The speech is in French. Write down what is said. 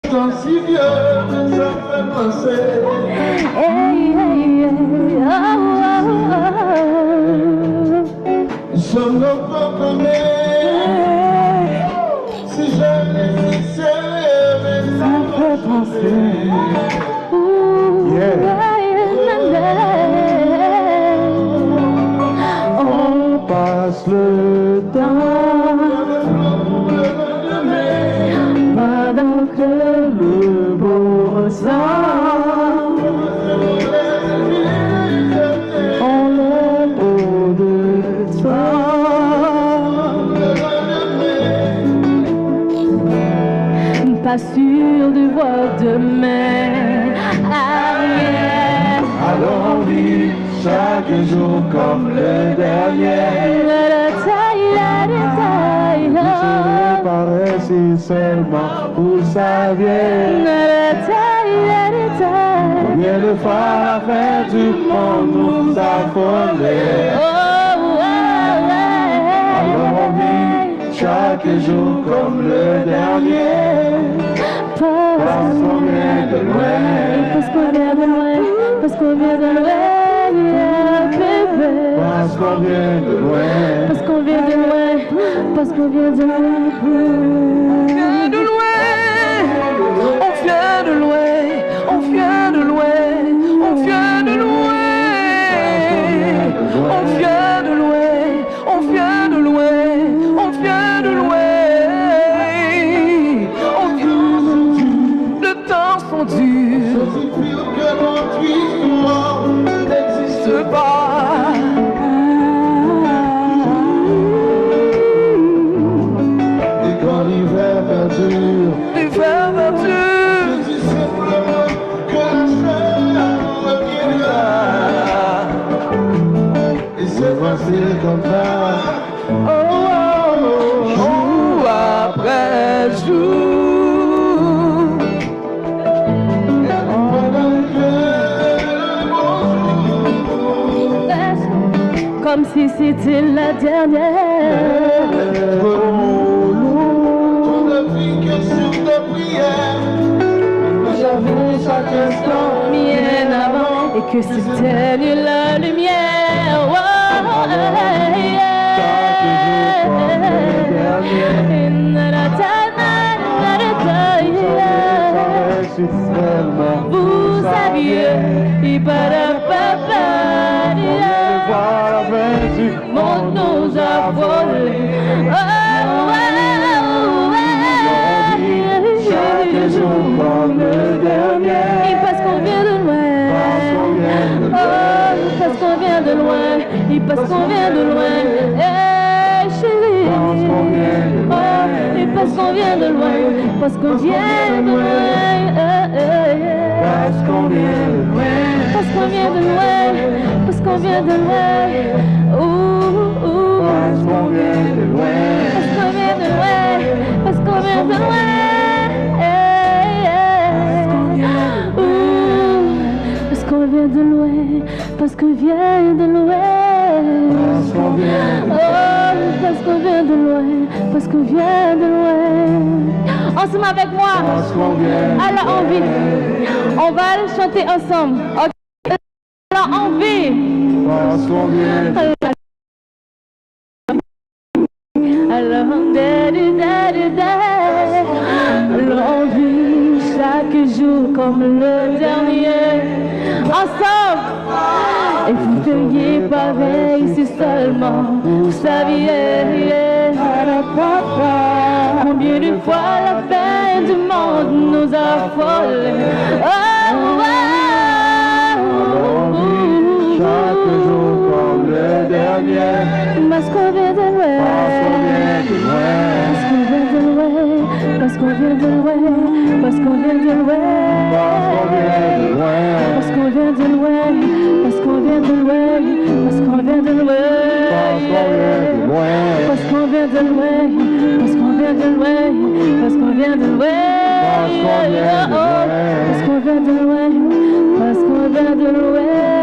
Quand si vieux, ça fait penser. Hey, hey, hey, oh, oh, oh. Sommes nos propres mères. Si jamais si c'est ça fait penser. On passe le temps pendant que le beau ressort. On est beau de toi. Pas sûr de voir demain. Alors on vit chaque jour comme le dernier. Vous serez pareil si seulement vous saviez. Combien de fois la fin du monde nous a frôlés. Alors on vit chaque jour comme le dernier. Parce qu'on vient de loin. Parce qu'on vient de loin. Parce qu'on vient de loin, bébé. Parce qu'on vient de loin. Parce qu'on vient de loin. Parce qu'on vient de loin. On vient de loin. On vient de loin. On vient de loin. On vient de loin. On vient de loin. On vient de loin. On vient de loin. Le temps sont durs. C'est pire que notre histoire n'existe Pas. Et quand l'hiver perdure, L'hiver perdure. je dis simplement que la chaleur reviendra. Et c'est facile comme ça. Jour après jour. Comme si c'était la dernière. Tout depuis que sur tes prières, j'avais chaque instant. Bien avant. Et que c'était la lumière. Oh, vous saviez, il monde nous a volé. Chaque jour comme le dernier. Et parce qu'on vient de loin. Parce qu'on vient de loin. Et parce qu'on vient de loin. Eh chérie. Et parce qu'on vient de loin. Parce qu'on vient de loin. Parce qu'on vient de loin. Parce qu'on vient de loin. Parce qu'on vient de loin. Parce qu'on vient de loin. Parce qu'on vient de loin. Parce qu'on vient de loin. Parce qu'on vient de loin. Parce qu'on vient de loin. Parce qu'on vient de loin. Parce qu'on vient de loin. Parce qu'on vient de loin. Ensemble avec moi. Parce qu'on vient de Alors on vit. On va aller chanter ensemble. Ok. Alors on vit. Parce qu'on vient de loin. Alors l'on vit chaque jour comme le dernier. Ensemble. Et vous feriez pareil si seulement vous saviez. Combien de fois la fin du monde nous a frôlés. Chaque jour comme le dernier. Parce qu'on vient de loin. Parce qu'on vient de loin. Parce qu'on vient de loin. Parce qu'on vient de loin. Parce qu'on vient de loin. Parce qu'on vient de loin. Parce qu'on vient de loin. Parce qu'on vient de loin. Parce qu'on vient de loin. Parce qu'on vient de loin. Parce qu'on vient de loin. Parce qu'on vient de loin.